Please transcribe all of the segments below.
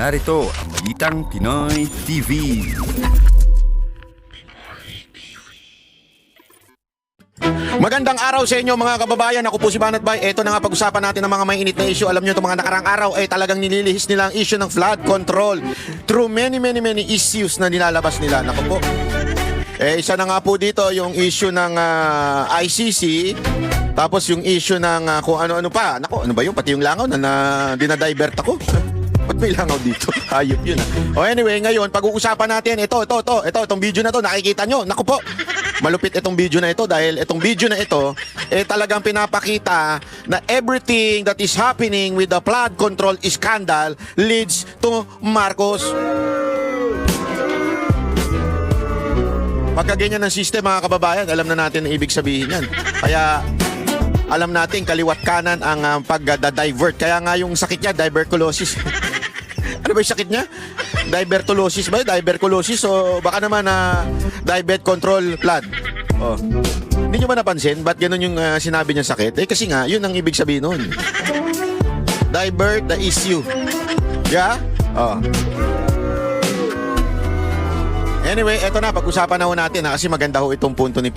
Narito ang Balitang Pinoy TV. Magandang araw sa inyo mga kababayan. Ako po si Banat Bay. Ito na nga pag-usapan natin ng mga may init na issue. Alam nyo itong mga nakarang araw ay talagang nililihis nila ang issue ng flood control through many issues na nilalabas nila. Naku po. Isa na nga po dito yung issue ng ICC. Tapos yung issue ng kung ano-ano pa. Naku, ano ba yun? Pati yung langaw na dinadivert ako. Ba't may langaw dito? Hayop yun O anyway, ngayon, pag-uusapan natin, itong video na to, nakikita nyo. Naku po, malupit itong video na ito dahil itong video na ito, talagang pinapakita na everything that is happening with the flood control scandal leads to Marcos. Pagka ganyan ng system, mga kababayan, alam na natin ang ibig sabihin yan. Kaya alam natin kaliwat kanan ang pag-divert. Kaya nga yung sakit niya, tuberculosis. Ano ba yung sakit niya? Divertulosis ba? Diverculosis o baka naman diabetes control flood. Oh. Hindi nyo ba napansin? Ba't ganun yung sinabi niya sakit? Kasi nga, yun ang ibig sabihin nun. Divert the issue. Yeah? Oh. Anyway, eto na, pag-usapan na ho natin kasi maganda ho itong punto ni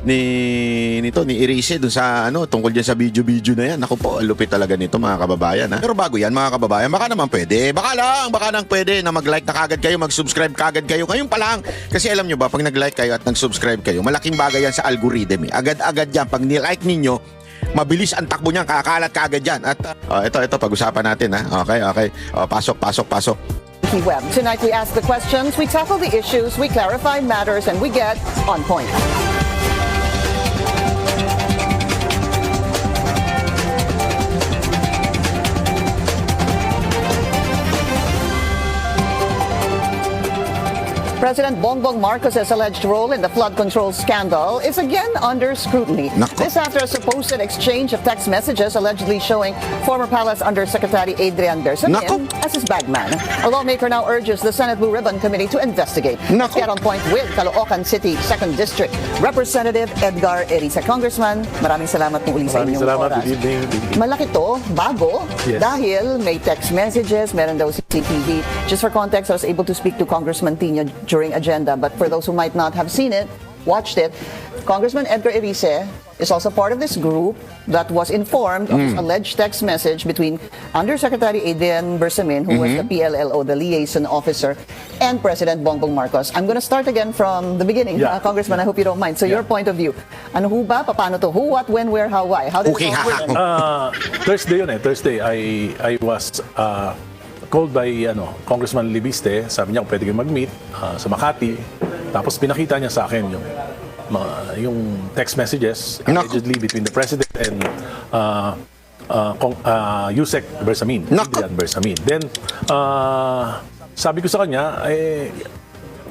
ni Erice dun sa tungkol diyan sa video na yan. Ako po, lupit talaga nito mga kababayan Pero bago yan mga kababayan, baka naman pwede. Baka nang pwede na mag-like na kagad kayo, mag-subscribe kagad kayo. Ngayon pa lang. Kasi alam nyo ba, pag nag-like kayo at nag-subscribe kayo, malaking bagay yan sa algorithm Agad-agad yan. Pag nilike ninyo, mabilis ang takbo niyan, kakalat kagad yan. At ito, pag-usapan natin Okay. Pasok. Web. Tonight we ask the questions, we tackle the issues, we clarify matters, and we get on point. President Bongbong Marcos's alleged role in the flood control scandal is again under scrutiny. Nako. This after a supposed exchange of text messages allegedly showing former Palace Undersecretary Adrian Bersamin Nako. as his bagman. A lawmaker now urges the Senate Blue Ribbon Committee to investigate. Let's Nako. get on point with Caloocan City 2nd District Representative Edgar Erice. Congressman, maraming salamat po uli sa inyong Salamat. oras. Good evening. Malaki to, bago, Yes. dahil may text messages, meron daw CCTV. Just for context, I was able to speak to Congressman Tino during agenda, but for those who might not have seen it, watched it, Congressman Edgar Erice is also part of this group that was informed of this alleged text message between Undersecretary Adrian Bersamin, who was the PLLO, the liaison officer, and President Bongbong Marcos. I'm going to start again from the beginning, Yeah. Congressman, I hope you don't mind. So your point of view, ano ho ba, paano to, who, what, when, where, how, why? How did Okay, it all work? Thursday yun Thursday, I was called by Congressman Libiste. Sabi niya kung pwede kayo mag-meet sa Makati. Tapos pinakita niya sa akin yung text messages allegedly between the President and Yusek Bersamin. Nako. Adrian Bersamin. Then, sabi ko sa kanya,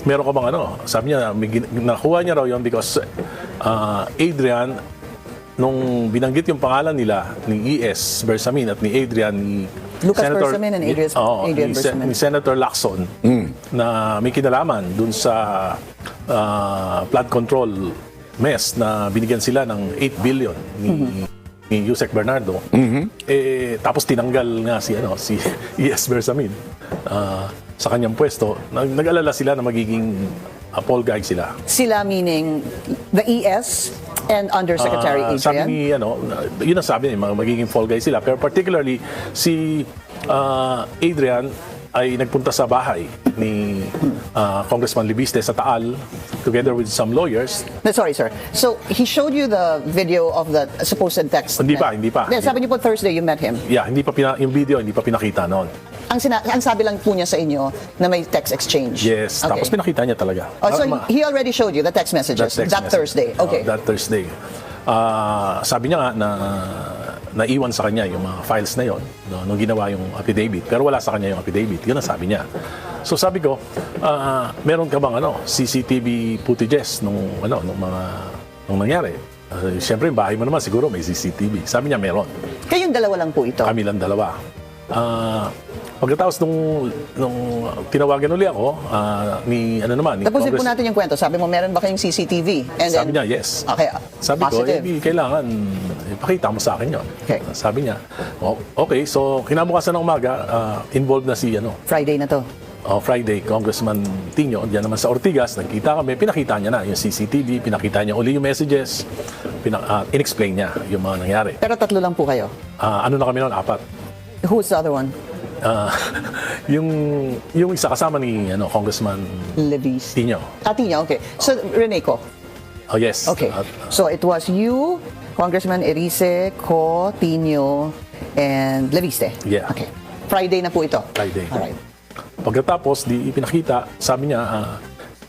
meron ka bang Sabi niya, nakuha niya raw yun because Adrian, nung binanggit yung pangalan nila ni E.S. Bersamin at ni Adrian, ni Lucas Bersamin and Adrian ni Bersamin. Senator Lacson na may kinalaman dun sa flood control mess na binigyan sila ng 8 billion ni Yusek Bernardo. Tapos tinanggal nga si E.S. Bersamin sa kanyang pwesto. Nag-alala sila na magiging fall guy sila. Sila meaning the ES and Undersecretary Sabi Adrian? ni, yun ang sabi niya, magiging fall guy sila. Pero particularly, si Adrian ay nagpunta sa bahay ni Congressman Libiste sa Taal together with some lawyers. No, sorry, sir. So, he showed you the video of the supposed text. Hindi pa. Sabi niyo po Thursday you met him. Yeah, yung video hindi pa pinakita noon. Ang sabi lang po niya sa inyo na may text exchange. Yes, Okay. tapos pinakita niya talaga. Oh, so he already showed you the text messages that Thursday. Okay. That Thursday. Sabi niya nga na naiwan sa kanya yung mga files na yon nung ginawa yung affidavit. Pero wala sa kanya yung affidavit. Yun ang sabi niya. So sabi ko, meron ka bang CCTV footages nung nangyari? Siyempre, yung bahay mo naman siguro may CCTV. Sabi niya, meron. Kayong dalawa lang po ito. Kami lang dalawa. Pagkatapos nung tinawagan uli ako, ni Tapusin po Congress- natin yung kwento. Sabi mo, meron ba kayong CCTV? And Sabi niya, yes. Okay, Sabi ko, positive. kailangan ipakita mo sa akin yun. Okay. Sabi niya, okay, so kinabukasan ng umaga, involved na si Friday na to. Friday, Congressman Tino, diyan naman sa Ortigas, nagkita kami, pinakita niya na yung CCTV, pinakita niya uli yung messages, in-explain niya yung mga nangyari. Pero tatlo lang po kayo. Ano na kami noon? 4. Who's the other one? Yung isa kasama ni Congressman Levis. Tino. Niya, okay. So, Reneco. Oh, yes. Okay. So, it was you, Congressman Erice, Co, Tino, and Leviste. Yeah. Okay. Friday na po ito. Friday. Alright. Pagkatapos, di ipinakita, sabi niya,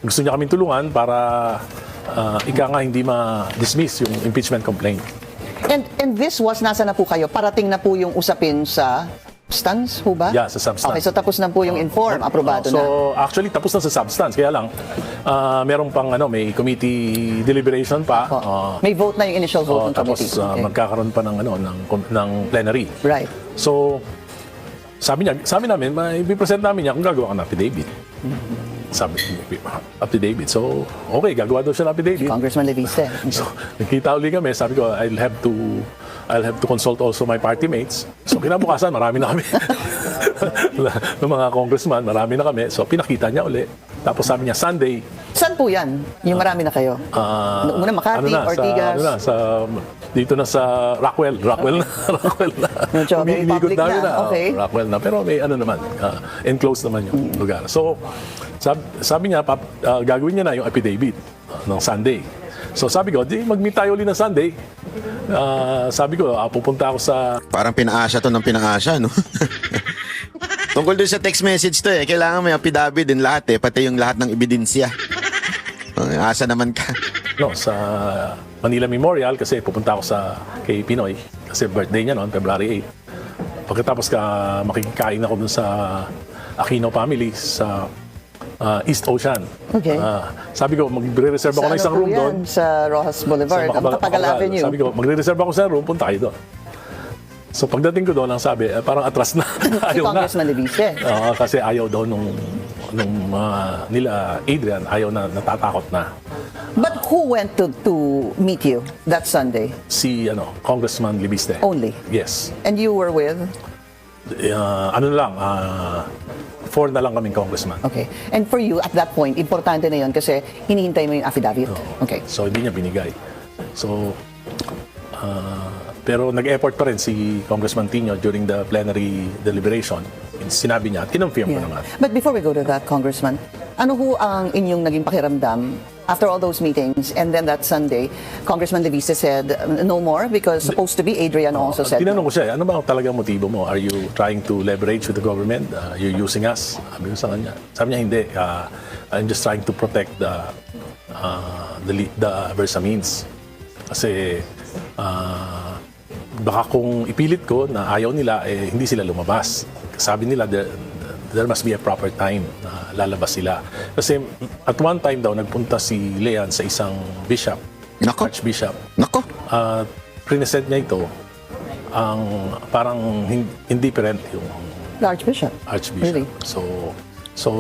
gusto niya kaming tulungan para ika nga hindi ma-dismiss yung impeachment complaint. And this was, nasa na po kayo? Parating na po yung usapin sa substance, ho ba? Yeah, sa substance. Okay, so tapos na po yung inform, aprobado na. So, actually, tapos na sa substance. Kaya lang, meron pang may committee deliberation pa. May vote na yung initial vote ng Tapos committee. Okay. magkakaroon pa ng plenary. Right. So, sabi namin, i-present namin niya kung gagawa ka ng affidavit. Sabi, affidavit. So, okay, gagawa daw siya ng affidavit. Congressman Leviste. So, nagkita uli kami. Sabi ko, I'll have to consult also my party mates. So, kinabukasan, marami na kami. Ng mga congressman, marami na kami. So, pinakita niya uli. Tapos sabi niya, Sunday, Saan po yan? Yung marami na kayo? Noong una, Makati, Ortigas. Dito na sa Rockwell na. Medyo very Iniikot public namin na. Okay. Rockwell na. Pero may naman, enclosed naman yung lugar. So, sabi niya, gagawin niya na yung affidavit ng Sunday. So sabi ko, di mag-meet tayo ulit ng Sunday. Sabi ko, pupunta ako sa... Parang pinaasa to ng pinaasa, no? Tungkol din sa text message to kailangan may affidavit din lahat pati yung lahat ng ebidensya. Asa naman ka. Sa Manila Memorial kasi pupunta ako kay Pinoy kasi birthday niya noon, February 8. Pagkatapos makikikain ako dun sa Aquino family sa East Ocean. Okay. Sabi ko, magre-reserve ako ng isang room doon. Sa Rojas Boulevard, ang Matapagal Avenue. Sabi ko, magre-reserve ako sa room, punta kayo doon. So pagdating ko doon, ang sabi, parang atras na. Si Congressman Leviste. Kasi ayaw daw nung nila Adrian, ayaw na, natatakot na. But who went to meet you that Sunday? Si Congressman Libiste. Only? Yes. And you were with? 4 na lang kaming congressman. Okay. And for you, at that point, importante na yun kasi hinihintay mo yung affidavit. Okay. So hindi niya binigay. So, pero nag-effort pa rin si Congressman Tino during the plenary deliberation. Sinabi niya, kinonfirm ko naman. But before we go to that, Congressman, ano ho ang inyong naging pakiramdam after all those meetings and then that Sunday, Congressman Leviste said no more because supposed to be Adrian also said Tinanong no. ko siya, ano ba ang talagang motibo mo? Are you trying to leverage with the government? You're using us? Sabi ko sa kanya. Sabi niya, hindi. I'm just trying to protect the Versa means. Kasi baka kung ipilit ko na ayaw nila, hindi sila lumabas. Sabi nila, there must be a proper time na lalabas sila. Kasi at one time daw, nagpunta si Leon sa isang bishop, Nako. archbishop. Nako. Present niya ito, ang parang indifferent yung The Archbishop. archbishop. Really? So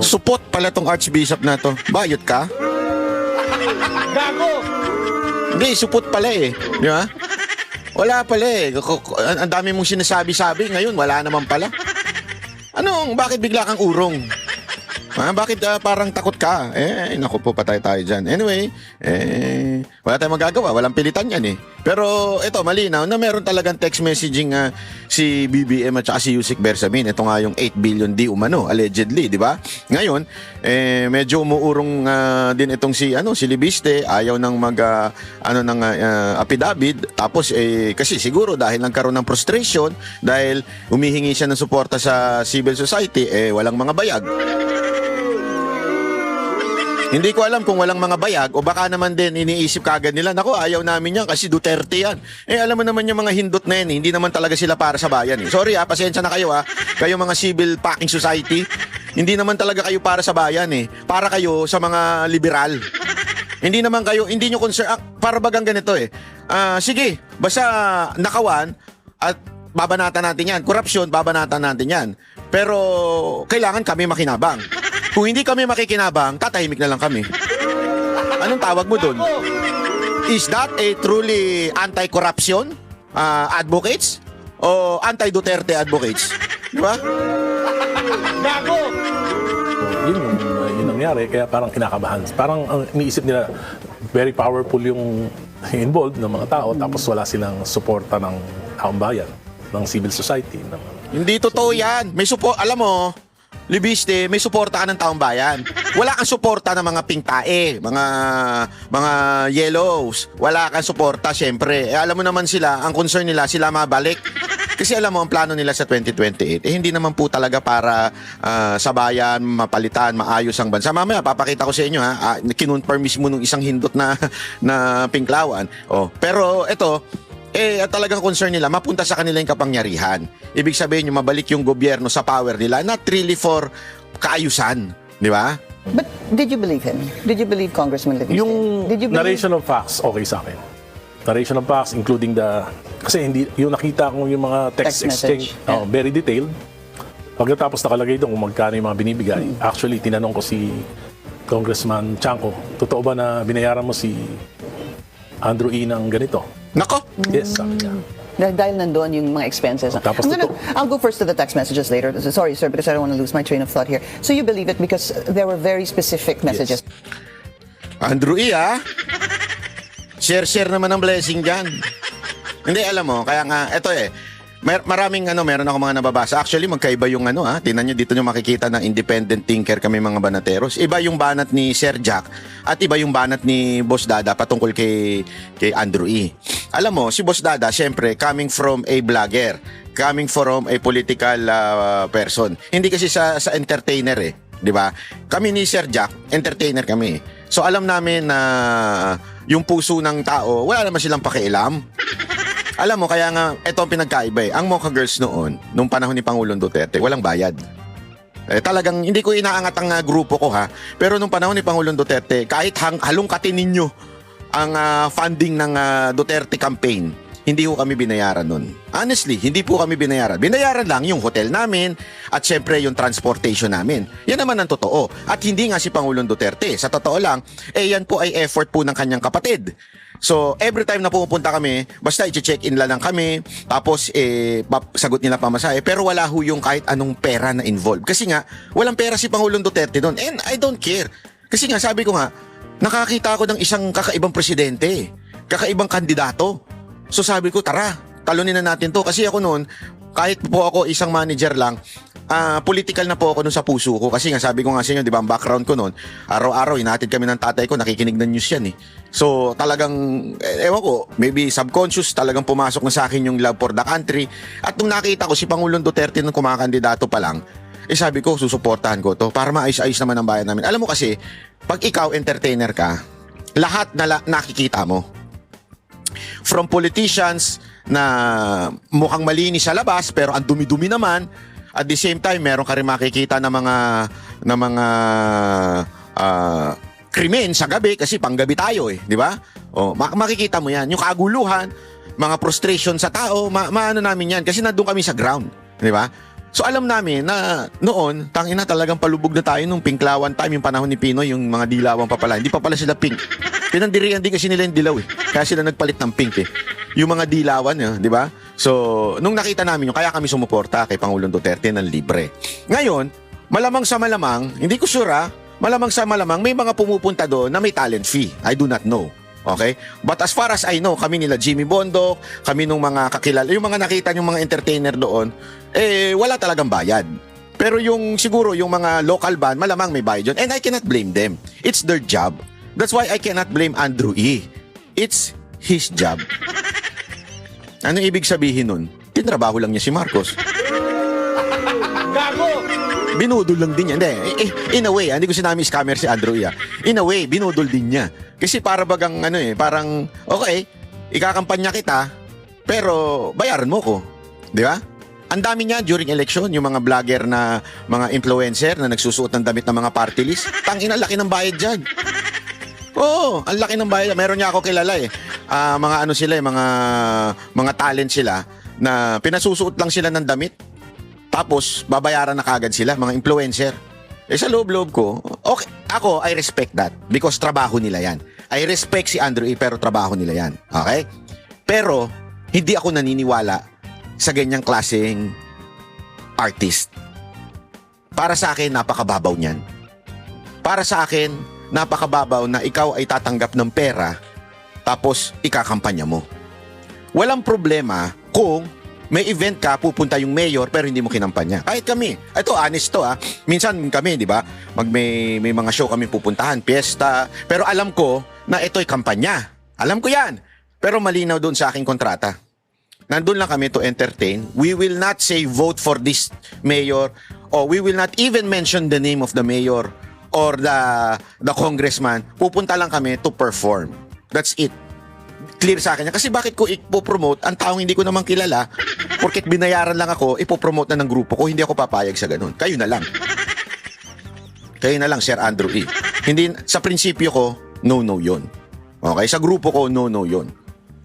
Supot pala tong archbishop na to. Bayot ka? Gago! Hindi, supot pala Di ba? Wala pala Ang dami mong sinasabi-sabi. Ngayon, wala naman pala. Bakit bigla kang urong? Bakit parang takot ka? Naku po, patay tayo dyan. Anyway, wala tayong magagawa. Walang pilitan yan Pero ito, malinaw na meron talagang text messaging si BBM at saka si Yusek Bersamin. Ito nga yung 8 billion di umano, allegedly, di ba? Ngayon, medyo umuurong din itong si Libiste. Ayaw nang affidavit. Tapos, kasi siguro dahil nagkaroon ng frustration, dahil humihingi siya ng suporta sa civil society, walang mga bayag. Hindi ko alam kung walang mga bayag o baka naman din iniisip kagad nila, nako, ayaw namin yan kasi Duterte yan. Alam mo naman yung mga hindot na yan, hindi naman talaga sila para sa bayan. Sorry pasensya na kayo kayo mga civil packing society, hindi naman talaga kayo para sa bayan Para kayo sa mga liberal. Hindi naman kayo, hindi nyo concern, para bagang ganito Sige, basta nakawan at babanatan natin yan. Korupsyon, babanatan natin yan. Pero kailangan kami makinabang. Kung hindi kami makikinabang, tatahimik na lang kami. Anong tawag mo dun? Is that a truly anti-corruption advocates? O anti-Duterte advocates? Di ba? Yun nangyari, kaya parang kinakabahan. Parang ang iniisip nila, very powerful yung involved ng mga tao, tapos wala silang suporta ng taong bayan, ng civil society. Hindi totoo yan. May support, alam mo, Libiste, may suporta ka ng taong bayan. Wala kang suporta ng mga pingtae, mga yellows. Wala kang suporta, syempre. Alam mo naman sila, ang concern nila, sila mabalik. Kasi alam mo, ang plano nila sa 2028, hindi naman po talaga para sa bayan, mapalitan, maayos ang bansa. Mamaya, papakita ko sa inyo, kinonfirm mismo nung isang hindot na pinklawan. Pero ito, talagang concern nila, mapunta sa kanila yung kapangyarihan. Ibig sabihin yung mabalik yung gobyerno sa power nila, not really for kaayusan. Di ba? But did you believe him? Did you believe Congressman Leviste? Yung Did you believe... narration of facts, okay sa akin. Narration of facts, including kasi hindi, yung nakita ko yung mga text exchange, message. very detailed. Pagkatapos nakalagay doon kung magkano yung mga binibigay. Actually, tinanong ko si Congressman Chanco, totoo ba na binayaran mo si Andrew E. ng ganito? Nako! Yes, sabi niya. Dahil nandoon yung mga expenses. Tapos I'll go first to the text messages later. Sorry, sir, because I don't want to lose my train of thought here. So you believe it because there were very specific messages. Andrew E. Share naman ng blessing dyan. Hindi, alam mo, kaya nga, eto maraming meron ako mga nababasa. Actually, magkaiba yung tingnan nyo, dito nyo makikita na independent thinker kami mga banateros. Iba yung banat ni Sir Jack at iba yung banat ni Boss Dada patungkol kay Andrew E. Alam mo, si Boss Dada, syempre, coming from a vlogger, coming from a political person. Hindi kasi sa entertainer di ba? Kami ni Sir Jack, entertainer kami. So alam namin na yung puso ng tao, wala naman silang pakialam. Alam mo, kaya nga, ito ang pinagkaiba Ang Mocha Girls noon, nung panahon ni Pangulong Duterte, walang bayad. Talagang, hindi ko inaangat ang grupo ko pero nung panahon ni Pangulong Duterte, kahit halongkatin ninyo ang funding ng Duterte campaign, hindi ko kami binayaran nun. Honestly, hindi po kami binayaran. Binayaran lang yung hotel namin at syempre yung transportation namin. Yan naman ang totoo. At hindi nga si Pangulong Duterte. Sa totoo lang, yan po ay effort po ng kanyang kapatid. So, every time na pupunta kami, basta i-check-in lang kami, tapos sagot nila pamasahe, pero wala ho yung kahit anong pera na involved. Kasi nga, walang pera si Pangulong Duterte doon. And I don't care. Kasi nga, sabi ko nga, nakakita ako ng isang kakaibang presidente, kakaibang kandidato. So sabi ko, tara, talunin na natin to. Kasi ako noon, kahit po ako isang manager lang, political na po ako noon sa puso ko. Kasi nga sabi ko nga sa inyo, di ba, ang background ko noon, araw-araw, hinatid kami ng tatay ko, nakikinig ng news yan So talagang, ewan ko, maybe subconscious, talagang pumasok na sa akin yung love for the country. At nung nakita ko si Pangulong Duterte nung kumakandidato pa lang, sabi ko, susuportahan ko to para maayos-ayos naman ang bayan namin. Alam mo kasi, pag ikaw entertainer ka, lahat na nakikita mo. From politicians na mukhang malinis sa labas pero ang dumi-dumi naman, at the same time meron ka rin makikita na mga krimen sa gabi kasi panggabi tayo di ba? Makikita mo yan, yung kaguluhan, mga frustration sa tao, maano namin yan kasi nandun kami sa ground, di ba? So alam namin na noon, tangina talagang palubog na tayo nung pinklawan time, yung panahon ni Pinoy, yung mga dilawan pa pala. Hindi pa pala sila pink. Pinandirihan din kasi nila yung dilaw Kaya sila nagpalit ng pink Yung mga dilawan di ba? So, nung nakita namin yun, kaya kami sumuporta kay Pangulong Duterte ng libre. Ngayon, malamang sa malamang, hindi ko sure malamang sa malamang, may mga pumupunta doon na may talent fee. I do not know. Okay? But as far as I know, kami nila Jimmy Bondok, kami nung mga kakilala, yung mga nakita yung mga entertainer doon, wala talagang bayad. Pero yung siguro yung mga local band, malamang may bayad yun. And I cannot blame them. It's their job. That's why I cannot blame Andrew E. It's his job. Ano ibig sabihin nun? Tinrabaho lang niya si Marcos. Gago! Binudol lang din niya. Hindi, in a way, hindi ko sinabi scammer si Andrew E. In a way, binudol din niya. Kasi para bagang parang, okay, ikakampanya kita, pero bayaran mo ko. Di ba? Ang dami niya during election, yung mga vlogger na mga influencer na nagsusuot ng damit ng mga party list. Tangina, laki ng bayad dyan. Oo, ang laki ng bayad. Meron niya ako kilala mga sila mga talent sila na pinasusuot lang sila ng damit, tapos babayaran na kagad sila, mga influencer. Eh sa loob-loob ko, okay, ako, I respect that because trabaho nila yan. I respect si Andrew E. pero trabaho nila yan. Okay? Pero, hindi ako naniniwala sa ganyang klaseng artist. Para sa akin, napakababaw niyan. Para sa akin, napakababaw na ikaw ay tatanggap ng pera tapos ikakampanya mo. Walang problema kung may event ka, pupunta yung mayor pero hindi mo kinampanya. Kahit kami, ito honest to minsan kami, di ba, may mga show kami pupuntahan, piyesta, pero alam ko na ito'y kampanya. Alam ko yan. Pero malinaw doon sa aking kontrata. Nandun lang kami to entertain. We will not say vote for this mayor or we will not even mention the name of the mayor or the congressman. Pupunta lang kami to perform. That's it. Clear sa akin yan. Kasi bakit ko ipopromote ang taong hindi ko naman kilala, porket binayaran lang ako, ipopromote na ng grupo ko, hindi ako papayag sa ganun. Kayo na lang. Kayo na lang, Sir Andrew E. Hindi, sa prinsipyo ko, no yun. Okay, sa grupo ko, no yun.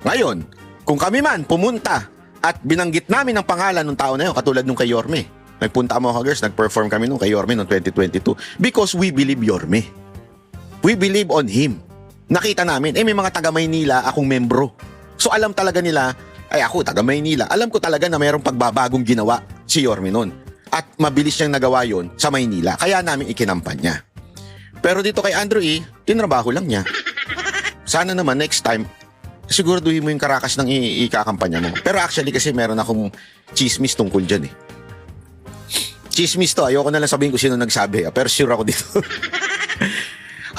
Ngayon, kung kami man pumunta at binanggit namin ang pangalan ng tao na yun, katulad nung kay Yorme. Nagpunta mo, girls, nag-perform kami nung kay Yorme noong 2022 because we believe Yorme. We believe on him. Nakita namin, may mga taga Maynila akong membro. So alam talaga nila, ay ako taga Maynila, alam ko talaga na mayroong pagbabagong ginawa si Yorme noon. At mabilis niyang nagawa yon sa Maynila. Kaya namin ikinampanya. Pero dito kay Andrew E., tinrabaho lang niya. Sana naman next time, siguraduhin mo yung karakas ng ikakampanya mo. Pero actually kasi meron akong chismis tungkol dyan eh. Chismis to, ayoko na lang sabihin ko sino nagsabi. Pero sure ako dito.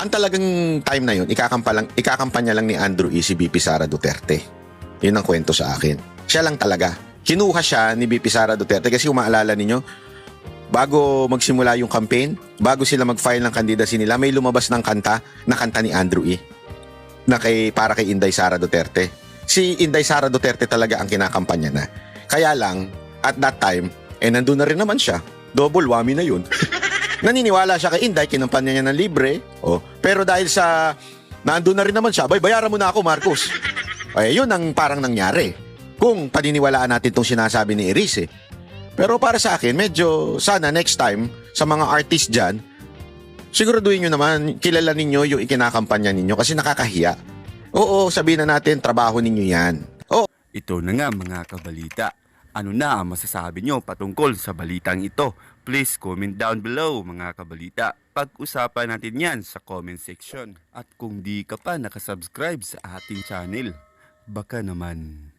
Ang talagang time na yun, ikakampanya lang ni Andrew E. si BP Sara Duterte. Yun ang kwento sa akin. Siya lang talaga. Kinuha siya ni BP Sara Duterte kasi kung maalala ninyo, bago magsimula yung campaign, bago sila mag-file ng candidacy nila, may lumabas ng kanta ni Andrew E. na para kay Inday Sara Duterte. Si Inday Sara Duterte talaga ang kinakampanya na. Kaya lang, at that time, nandun na rin naman siya. Double whammy na yun. Naniniwala siya kay Inday, kinampanya niya ng libre. Pero dahil sa nandun na rin naman siya, bayaran mo na ako, Marcos. Yun ang parang nangyari. Kung paniniwalaan natin itong sinasabi ni Eris eh. Pero para sa akin, medyo sana next time, sa mga artist dyan, siguraduhin nyo naman, kilala ninyo yung ikinakampanya ninyo kasi nakakahiya. Oo, sabihin na natin, trabaho ninyo yan. Ito na nga mga kabalita. Ano na ang masasabi nyo patungkol sa balitang ito? Please comment down below mga kabalita. Pag-usapan natin yan sa comment section. At kung di ka pa nakasubscribe sa ating channel, baka naman